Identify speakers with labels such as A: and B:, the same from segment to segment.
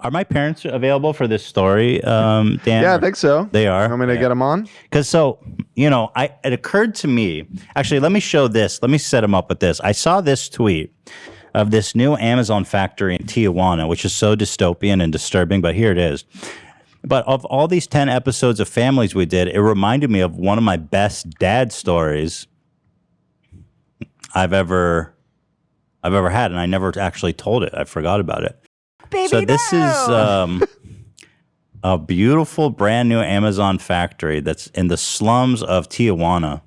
A: Are my parents available for this story, Dan?
B: Yeah, I think so.
A: They are.
B: I'm going to get them on.
A: Because it occurred to me, actually, let me show this. Let me set them up with this. I saw this tweet of this new Amazon factory in Tijuana, which is so dystopian and disturbing, but here it is. But of all these 10 episodes of Families we did, it reminded me of one of my best dad stories I've ever had, and I never actually told it. I forgot about it.
C: Baby,
A: so this is a beautiful, brand new Amazon factory that's in the slums of Tijuana,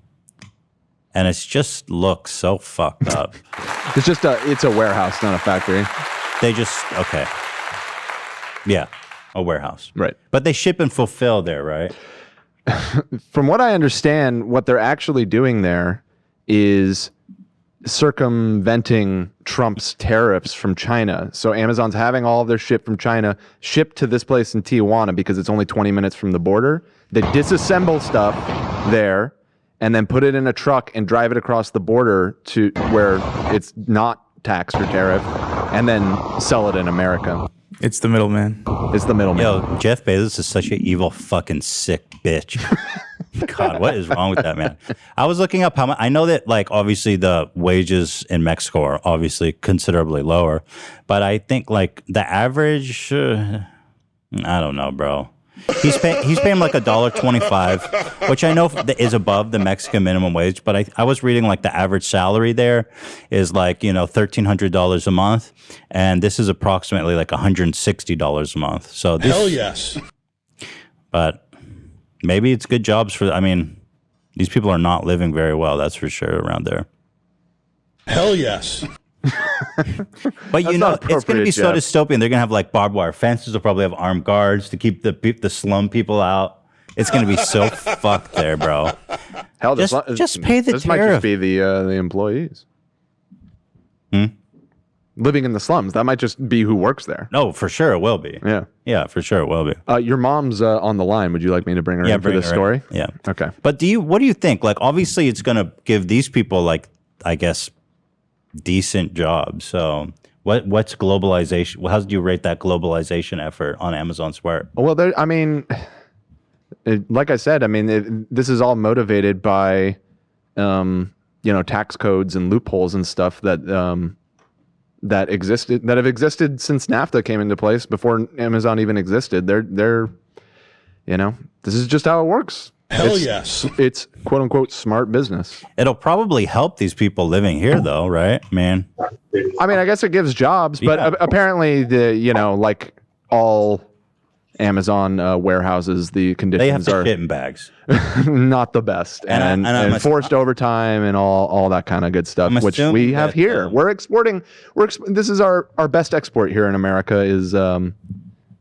A: and it's just looks so fucked up.
B: It's a warehouse, not a factory.
A: Yeah, a warehouse,
B: right?
A: But they ship and fulfill there, right?
B: From what I understand, what they're actually doing there is circumventing Trump's tariffs from China. So Amazon's having all of their shit from China shipped to this place in Tijuana because it's only 20 minutes from the border. They disassemble stuff there and then put it in a truck and drive it across the border to where it's not taxed or tariff, and then sell it in America.
D: It's the middleman.
B: It's the middleman.
A: Yo, Jeff Bezos is such an evil fucking sick bitch. God, what is wrong with that man? I was looking up how much. I know that, like, obviously the wages in Mexico are obviously considerably lower, but I think like the average, I don't know, bro. He's paying like $1.25, which I know is above the Mexican minimum wage. But I was reading like the average salary there is like $1,300 a month, and this is approximately like $160 a month. So this,
E: hell yes.
A: But maybe it's good jobs for. I mean, these people are not living very well. That's for sure around there.
E: Hell yes.
A: But it's going to be so dystopian. They're going to have like barbed wire fences. They'll probably have armed guards to keep the slum people out. It's going to be so fucked there, bro.
B: Hell,
A: just pay the
B: this
A: tariff.
B: might just be the employees. Living in the slums. That might just be who works there.
A: No, for sure it will be. Yeah, for sure it will be.
B: Your mom's on the line. Would you like me to bring her in for this story?
A: Yeah.
B: Okay.
A: But what do you think? Like, obviously, it's going to give these people, like, I guess, decent jobs. So what's globalization? How do you rate that globalization effort on Amazon Smart?
B: Well, like I said, this is all motivated by, tax codes and loopholes and stuff that have existed since NAFTA came into place, before Amazon even existed. They're this is just how it works.
E: Hell yes.
B: It's quote unquote smart business.
A: It'll probably help these people living here, though, right, man?
B: I guess it gives jobs, but apparently like all Amazon warehouses, the conditions are
A: shit in bags.
B: Not the best, and forced overtime and all that kind of good stuff, which we have here. We're exporting. This is our best export here in America is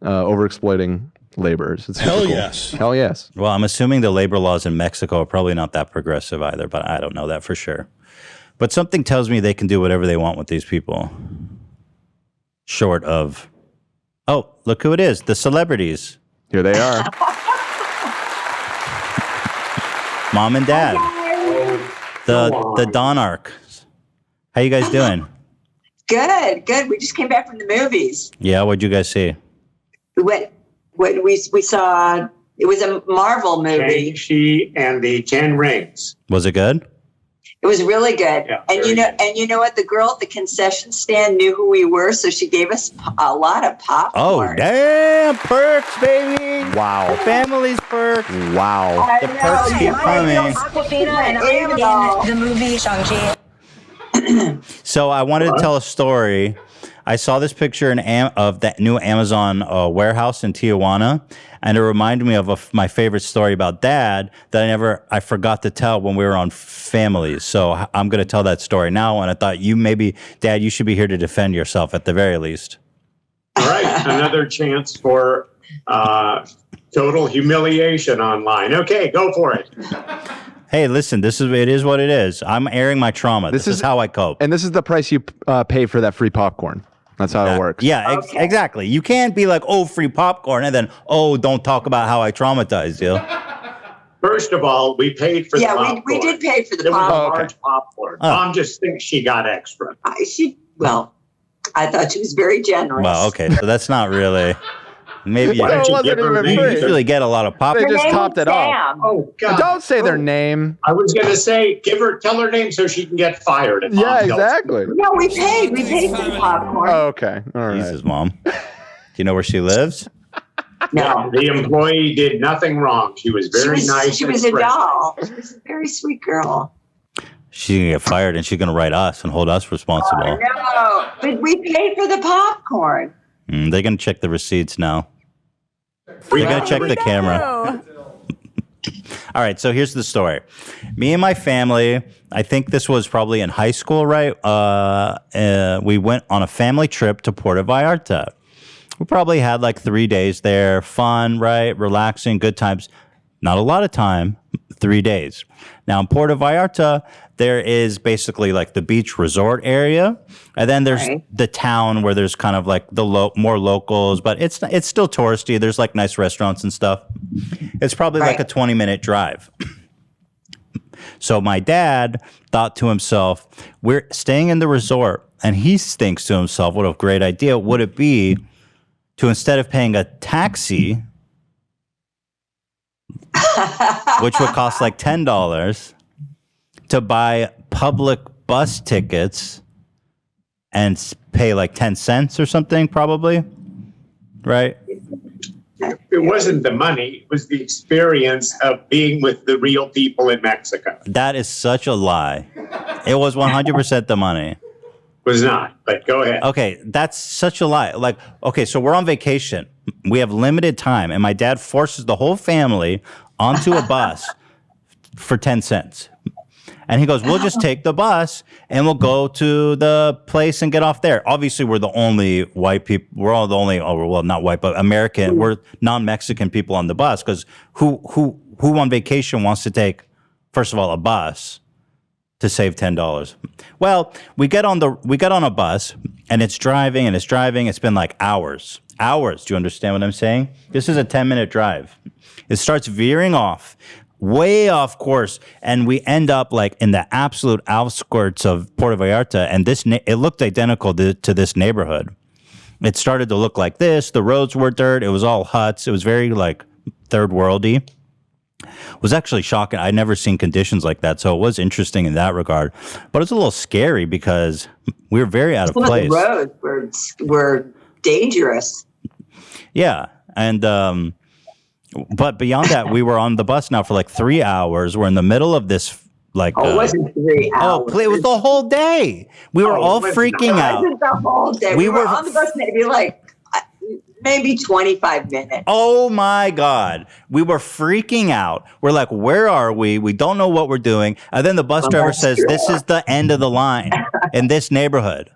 B: overexploiting laborers. It's
E: hell
B: cool.
E: yes.
B: Hell yes.
A: Well, I'm assuming the labor laws in Mexico are probably not that progressive either, but I don't know that for sure. But something tells me they can do whatever they want with these people. Short of, oh, look who it is, the celebrities.
B: Here they are.
A: Mom and Dad. The Donarch. How you guys doing?
F: Good. We just came back from the movies.
A: Yeah, what'd you guys see?
F: We saw, it was a Marvel movie.
G: Shang-Chi and the 10 Rings.
A: Was it good?
F: It was really good.
G: Yeah,
F: and you know what? The girl at the concession stand knew who we were, so she gave us a lot of popcorn.
A: Oh, damn, perks, baby.
B: Wow.
A: The family's perks.
B: Wow.
A: The perks keep coming.
H: Aquafina, and I am in the movie Shang-Chi.
A: So I wanted to tell a story. I saw this picture of that new Amazon warehouse in Tijuana, and it reminded me of my favorite story about Dad that I forgot to tell when we were on Families. So I'm going to tell that story now, and I thought Dad, you should be here to defend yourself at the very least.
G: All right, another chance for total humiliation online. Okay, go for it.
A: Hey, listen, it is what it is. I'm airing my trauma. This is how I cope.
B: And this is the price you pay for that free popcorn. That's how it works.
A: Yeah, exactly. You can't be like, oh, free popcorn, and then, oh, don't talk about how I traumatized you.
G: First of all, we paid for the popcorn.
F: We did pay for the
G: popcorn.
F: popcorn.
G: It was a large popcorn. Mom just thinks she got extra.
F: I thought she was very generous.
A: Well, okay, so that's not really. Maybe
G: Why don't
B: It
G: you
B: wasn't
G: give her
B: even
G: a
A: you
B: free.
G: name?
A: usually get a lot of pop.
B: They
F: Her
B: just
F: name
B: topped
F: was
B: it off.
F: Sam.
G: Oh God!
B: Don't say their name.
G: I was going to say, tell her name so she can get fired. If
B: Yeah,
G: Mom tells her.
B: exactly.
F: No, we paid for the popcorn.
B: Oh, okay. All right.
A: Jesus, Mom. Do you know where she lives?
F: No.
G: The employee did nothing wrong. She was very nice.
F: She
G: and
F: was a
G: friendly.
F: doll. She was a very sweet girl.
A: She's gonna get fired, and she's gonna write us and hold us responsible.
F: No, but we paid for the popcorn.
A: They're gonna check the receipts now. They're gonna check the camera. All right, so here's the story. Me and my family, I think this was probably in high school, right? We went on a family trip to Puerto Vallarta. We probably had like 3 days there, fun, right? Relaxing, good times. Not a lot of time, 3 days. Now in Puerto Vallarta, there is basically like the beach resort area, and then there's
F: Right.
A: the town where there's kind of like the more locals, but it's still touristy. There's like nice restaurants and stuff. It's probably like a
F: Right.
A: 20-minute drive. So my dad thought to himself, we're staying in the resort, and he thinks to himself, what a great idea would it be to, instead of paying a taxi, which would cost like $10, to buy public bus tickets and pay like 10 cents or something, probably, right?
G: It wasn't the money. It was the experience of being with the real people in Mexico. It
A: That is such a lie. It was 100% the money.
G: was not, but go ahead.
A: Okay, that's such a lie. Like, okay, so we're on vacation. We have limited time, and my dad forces the whole family onto a bus for 10 cents. And he goes, we'll just take the bus and we'll go to the place and get off there. Obviously, we're the only white people. We're all the only, well, not white, but American. We're non-Mexican people on the bus, because who on vacation wants to take, first of all, a bus to save $10? Well, we get on a bus, and it's driving. It's been like hours. Do you understand what I'm saying? This is a 10-minute drive. It starts veering off, way off course, and we end up like in the absolute outskirts of Puerto Vallarta, and it looked identical to this neighborhood. It started to look like this. The roads were dirt. It was all huts. It was very like third worldy. It was actually shocking. I'd never seen conditions like that, so it was interesting in that regard. But it's a little scary because we were very out of
F: Some of
A: place.
F: the roads were dangerous.
A: Yeah, and but beyond that, we were on the bus now for like 3 hours. We're in the middle of this like.
F: Oh, it wasn't 3 hours.
A: it was the whole day. We were all
G: it was
A: freaking
F: It
A: out.
F: wasn't the whole day.
A: We
F: We were
A: were-
F: on the bus maybe 25 minutes.
A: Oh my God. We were freaking out. We're like, where are we? We don't know what we're doing. And then the bus driver
F: that's
A: says,
F: true.
A: this is the end of the line in this neighborhood.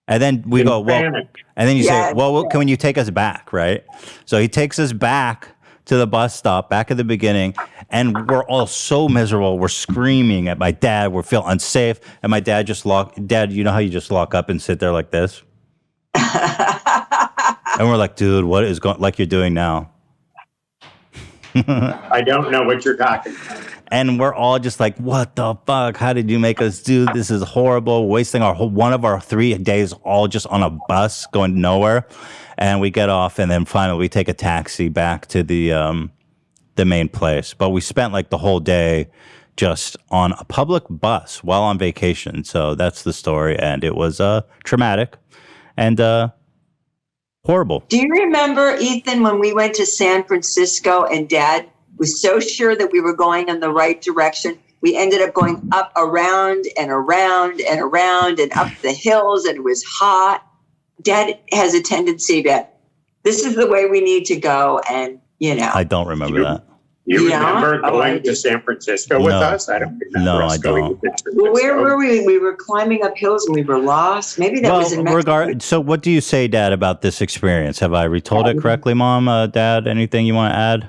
A: And then we
G: In
A: go, well,
G: panic.
A: and then you
F: Yeah,
A: say, well, can you take us back? Right. So he takes us back to the bus stop, back at the beginning. And we're all so miserable. We're screaming at my dad. We feel unsafe. And my dad Dad, you know how you just lock up and sit there like this? And we're like, dude, what is going, like you're doing now?
G: I don't know what you're talking about.
A: And we're all just like, what the fuck? How did you make us do this? Is horrible. Wasting one of our 3 days all just on a bus going nowhere. And we get off, and then finally we take a taxi back to the main place. But we spent like the whole day just on a public bus while on vacation. So that's the story. And it was traumatic and horrible.
F: Do you remember, Ethan, when we went to San Francisco and Dad was so sure that we were going in the right direction? We ended up going up around and around and around and up the hills, and it was hot. Dad has a tendency to, this is the way we need to go. And, you know,
A: I don't remember that.
G: You
F: Yeah.
G: remember
F: Oh, I
G: going to
F: do.
G: San Francisco with
A: No.
G: us? I don't remember
A: No,
G: us
A: I
G: going
A: don't.
G: to San
F: well, where
G: Francisco.
F: were we? We were climbing up hills and we were lost. Maybe that was in Mexico.
A: So what do you say, Dad, about this experience? Have I retold it correctly, Mom? Dad, anything you want to add?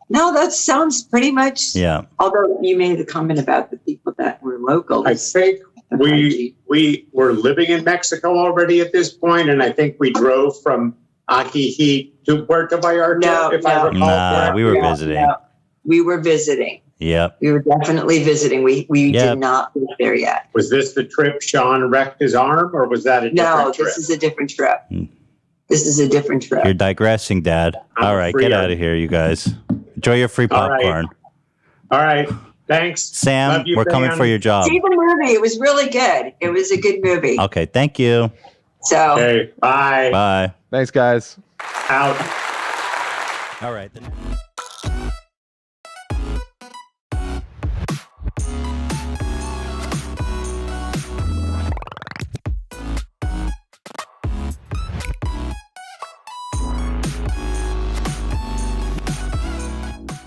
F: No, that sounds pretty much.
A: Yeah.
F: Although you made the comment about the people that were local.
G: I think we were living in Mexico already at this point, and I think we drove from Ajijic to Puerto Vallarta,
F: No,
G: if I
F: no.
G: recall
A: Nah,
G: correctly.
A: we were visiting.
F: We were visiting.
A: Yep.
F: We were definitely visiting. We
A: Yep.
F: did not live there yet.
G: Was this the trip Sean wrecked his arm, or was that a
F: No,
G: different trip?
F: this is a different trip.
A: Hmm.
F: This is a different trip.
A: You're digressing, Dad.
G: I'm
A: All right,
G: free
A: get
G: on-
A: out of here, you guys. Enjoy your free
G: All right.
A: popcorn.
G: All right. Thanks.
A: Sam,
G: Love you,
A: we're coming
G: man.
A: for your job.
F: See the movie. It was really good. It was a good movie.
A: Okay, thank you.
F: So.
G: Okay. Bye.
A: Bye.
B: Thanks, guys.
G: Out.
A: All right.